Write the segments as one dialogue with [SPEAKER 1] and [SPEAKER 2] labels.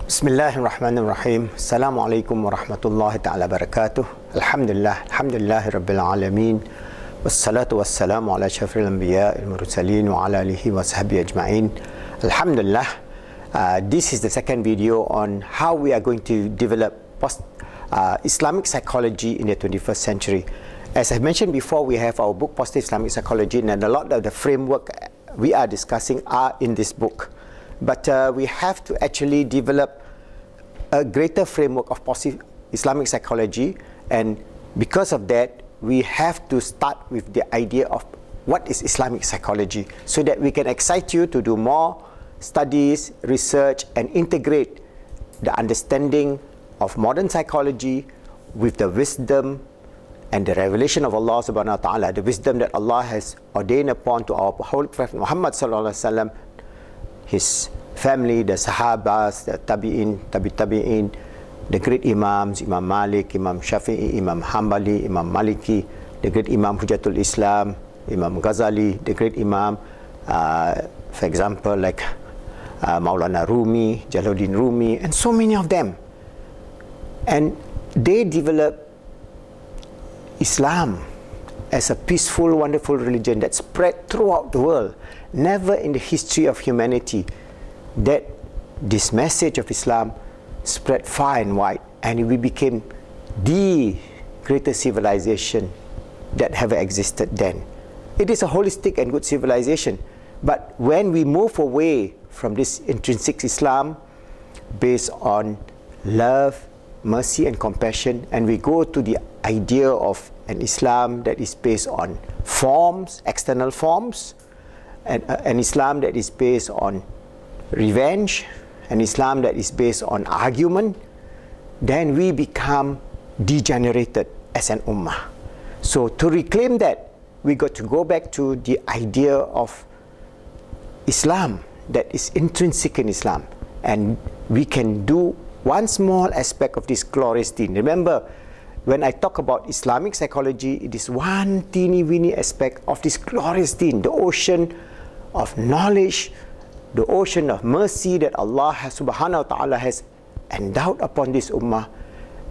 [SPEAKER 1] Bismillahirrahmanirrahim. Assalamualaikum warahmatullahi ta'ala barakatuh. Alhamdulillah rabbil alamin. Wassalatu wassalamu ala syafril anbiya al-mursalin wa ala alihi wa sahbihi ajma'in. Alhamdulillah. This is the second video on how we are going to develop Islamic psychology in the 21st century. As I mentioned before, we have our book Positive Islamic Psychology, and a lot of the framework we are discussing are in this book. But we have to actually develop a greater framework of positive Islamic psychology, and because of that, we have to start with the idea of what is Islamic psychology, so that we can excite you to do more studies, research, and integrate the understanding of modern psychology with the wisdom and the revelation of Allah subhanahu wa ta'ala, the wisdom that Allah has ordained upon to our Holy Prophet Muhammad sallallahu alaihi wasallam, his family, the Sahabas, the Tabi'in, the great Imams, Imam Malik, Imam Shafi'i, Imam Hanbali, Imam Maliki, the great Imam Hujjatul Islam, Imam Ghazali, the great Imam, for example, like Maulana Rumi, Jalaluddin Rumi, and so many of them. And they developed Islam as a peaceful, wonderful religion that spread throughout the world. Never in the history of humanity that this message of Islam spread far and wide, and we became the greatest civilization that ever existed then. It is a holistic and good civilization, but when we move away from this intrinsic Islam based on love, mercy, and compassion, and we go to the idea of an Islam that is based on forms, external forms, and an Islam that is based on revenge, an Islam that is based on argument, then we become degenerated as an ummah. So to reclaim that, we got to go back to the idea of Islam that is intrinsic in Islam, and we can do one small aspect of this glorious deen. Remember, when I talk about Islamic psychology, it is one teeny-weeny aspect of this glorious deen, the ocean of knowledge, the ocean of mercy that Allah subhanahu wa ta'ala has endowed upon this ummah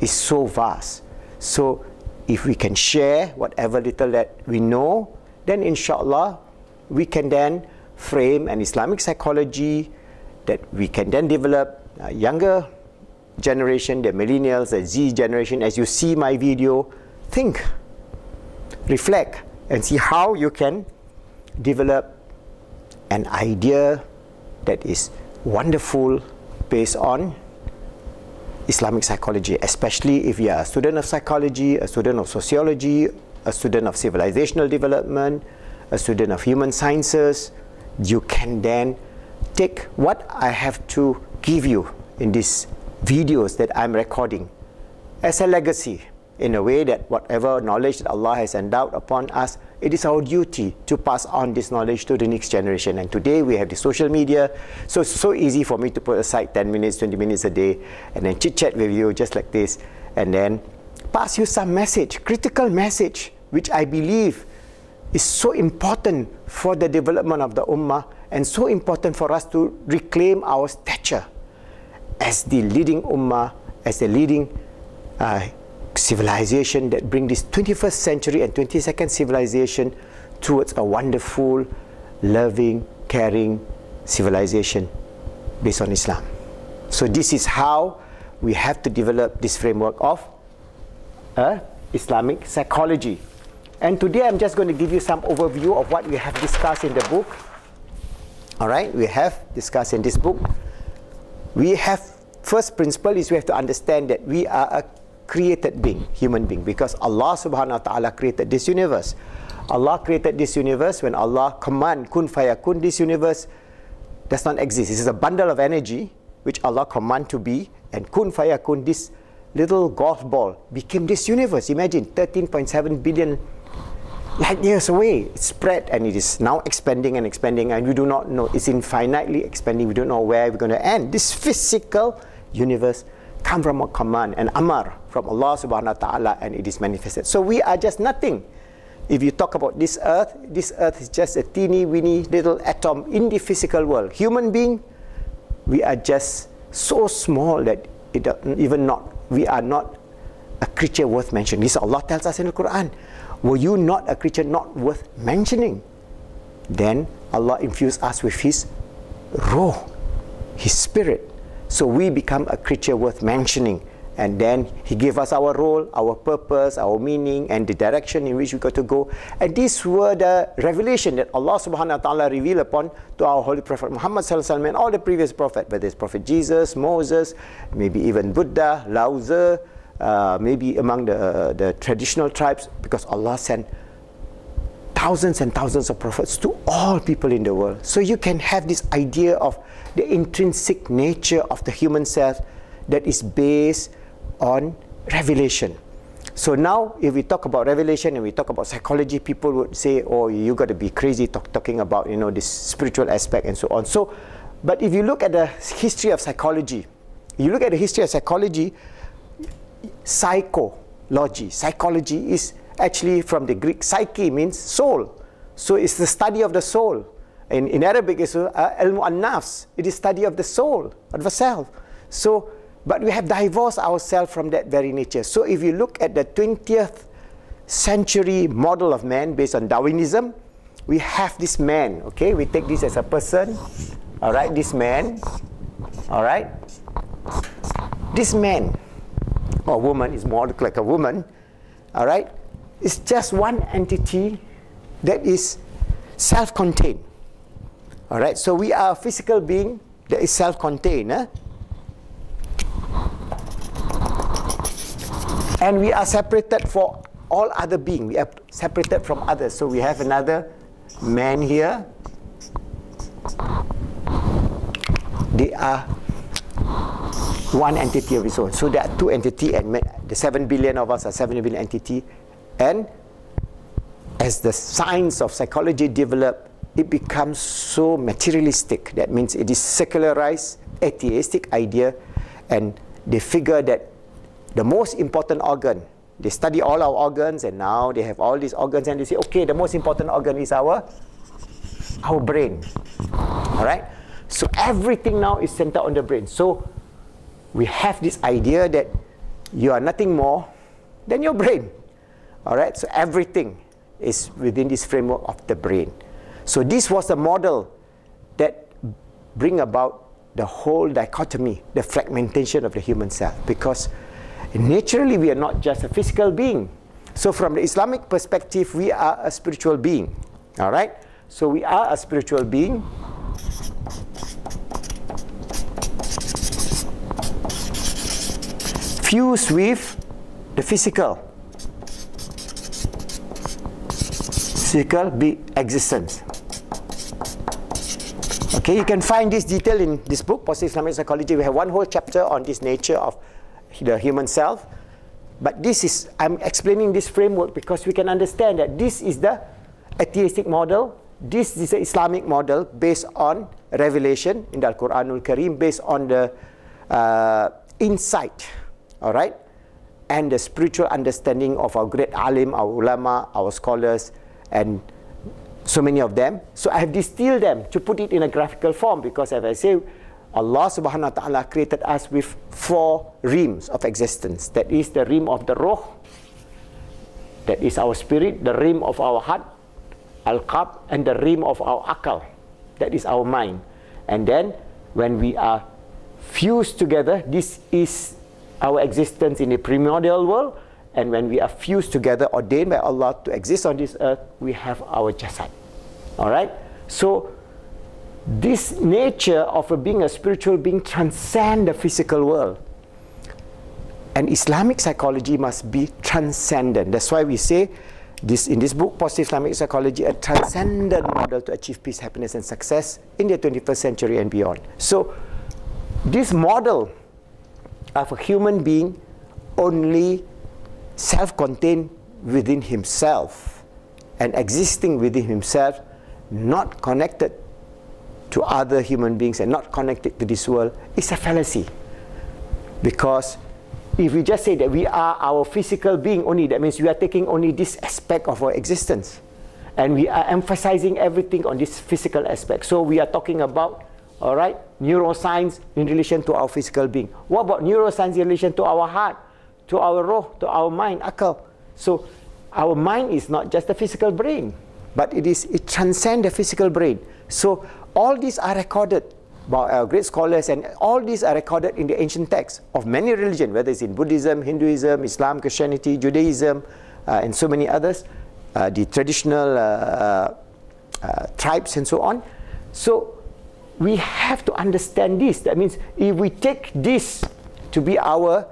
[SPEAKER 1] is so vast. So if we can share whatever little that we know, then inshallah we can then frame an Islamic psychology that we can then develop a younger generation, the millennials, the Z generation. As you see my video, think, reflect, and see how you can develop an idea that is wonderful based on Islamic psychology, especially if you are a student of psychology, a student of sociology, a student of civilizational development, a student of human sciences. You can then take what I have to give you in these videos that I'm recording as a legacy, in a way that whatever knowledge that Allah has endowed upon us, it is our duty to pass on this knowledge to the next generation. And today we have the social media, so it's so easy for me to put aside 10 minutes, 20 minutes a day, and then chit-chat with you just like this, and then pass you some message, critical message, which I believe is so important for the development of the ummah, and so important for us to reclaim our stature as the leading ummah, as the leading civilization that bring this 21st century and 22nd civilization towards a wonderful, loving, caring civilization based on Islam. So this is how we have to develop this framework of Islamic psychology. And today I'm just going to give you some overview of what we have discussed in the book. Alright, we have discussed in this book. We have, first principle is we have to understand that we are a created being, human being, because Allah subhanahu wa ta'ala created this universe. Allah created this universe. When Allah command kun fayakun, this universe does not exist. This is a bundle of energy which Allah command to be, and kun fayakun, this little golf ball became this universe. Imagine 13.7 billion light years away. It's spread, and it is now expanding and expanding, and we do not know, it's infinitely expanding. We don't know where we're going to end. This physical universe come from a command, an amar from Allah subhanahu wa ta'ala, and it is manifested. So we are just nothing. If you talk about this earth is just a teeny weeny little atom in the physical world. Human being, we are just so small that we are not a creature worth mentioning. This Allah tells us in the Quran. Were you not a creature not worth mentioning? Then Allah infused us with His Ruh, His Spirit. So we become a creature worth mentioning. And then He gave us our role, our purpose, our meaning, and the direction in which we got to go. And these were the revelation that Allah subhanahu wa ta'ala revealed upon to our Holy Prophet Muhammad sallallahu alaihi wasallam and all the previous prophets, whether it's Prophet Jesus, Moses, maybe even Buddha, Lao Tzu, maybe among the traditional tribes, because Allah sent thousands and thousands of prophets to all people in the world. So you can have this idea of the intrinsic nature of the human self that is based on revelation. So now if we talk about revelation and we talk about psychology, people would say, oh, you got to be crazy talking about, you know, this spiritual aspect and so on. So, but if you look at the history of psychology, psychology is actually from the Greek. Psyche means soul. So it's the study of the soul. In Arabic, it's ilmu an-nafs. It is study of the soul, of the self. So, but we have divorced ourselves from that very nature. So if you look at the 20th century model of man based on Darwinism, we have this man, okay? We take this as a person, all right? This man, all right? This man, or woman, is more like a woman, all right? It's just one entity that is self-contained, all right? So we are a physical being that is self-contained, and we are separated from all other beings. We are separated from others. So we have another man here. They are one entity of its own. So there are two entities, and the 7 billion of us are 7 billion entities. And as the science of psychology developed, it becomes so materialistic. That means it is secularized, atheistic idea, and they figure that the most important organ, they study all our organs, and now they have all these organs, and they say, okay, the most important organ is our brain. All right? So everything now is centered on the brain. So we have this idea that you are nothing more than your brain. All right? So everything is within this framework of the brain. So this was the model that bring about the whole dichotomy, the fragmentation of the human self, because naturally we are not just a physical being. So from the Islamic perspective, we are a spiritual being. All right? So we are a spiritual being. Fused with the physical existence. Okay, you can find this detail in this book, Positive Islamic Psychology. We have one whole chapter on this nature of the human self. But this is, I'm explaining this framework because we can understand that this is the atheistic model. This is the Islamic model based on revelation in the Al-Quranul Kareem, based on the insight, all right, and the spiritual understanding of our great alim, our ulama, our scholars, and so many of them. So I have distilled them to put it in a graphical form because, as I say, Allah subhanahu wa ta'ala created us with 4 realms of existence. That is the realm of the Ruh, that is our spirit, the realm of our heart, Al-Qalb, and the realm of our Akal, that is our mind. And then when we are fused together, this is our existence in the primordial world, and when we are fused together, ordained by Allah to exist on this earth, we have our jasad. All right? So this nature of being a spiritual being transcends the physical world. And Islamic psychology must be transcendent. That's why we say this in this book, Positive Islamic Psychology, a transcendent model to achieve peace, happiness, and success in the 21st century and beyond. So this model of a human being only self-contained within himself and existing within himself, not connected to other human beings and not connected to this world, is a fallacy. Because if we just say that we are our physical being only, that means we are taking only this aspect of our existence, and we are emphasizing everything on this physical aspect. So we are talking about all right, neuroscience in relation to our physical being. What about neuroscience in relation to our heart, to our roh, to our mind, akal? So our mind is not just the physical brain, but it transcends the physical brain. So all these are recorded by our great scholars, and all these are recorded in the ancient texts of many religions, whether it's in Buddhism, Hinduism, Islam, Christianity, Judaism, and so many others, the traditional tribes and so on. So we have to understand this. That means if we take this to be our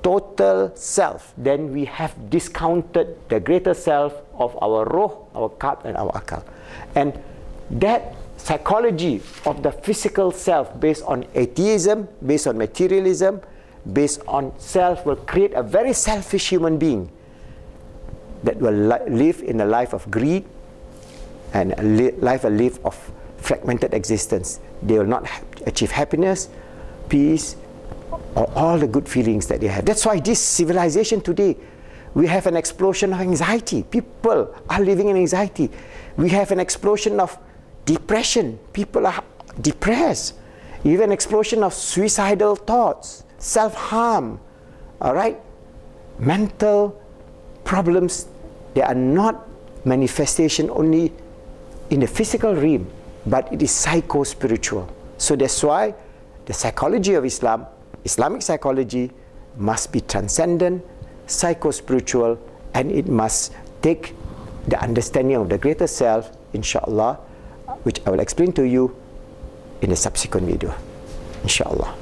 [SPEAKER 1] total self, then we have discounted the greater self of our roh, our qalb, and our akal. And that psychology of the physical self based on atheism, based on materialism, based on self will create a very selfish human being that will live in a life of greed and a life of fragmented existence. They will not achieve happiness, peace, or all the good feelings that they have. That's why this civilization today, we have an explosion of anxiety. People are living in anxiety. We have an explosion of depression. People are depressed. Even explosion of suicidal thoughts, self-harm, all right? Mental problems, they are not manifestation only in the physical realm, but it is psycho-spiritual. So that's why the psychology of Islam, Islamic psychology, must be transcendent, psycho-spiritual, and it must take the understanding of the greater self, inshallah, which I will explain to you in a subsequent video, inshallah.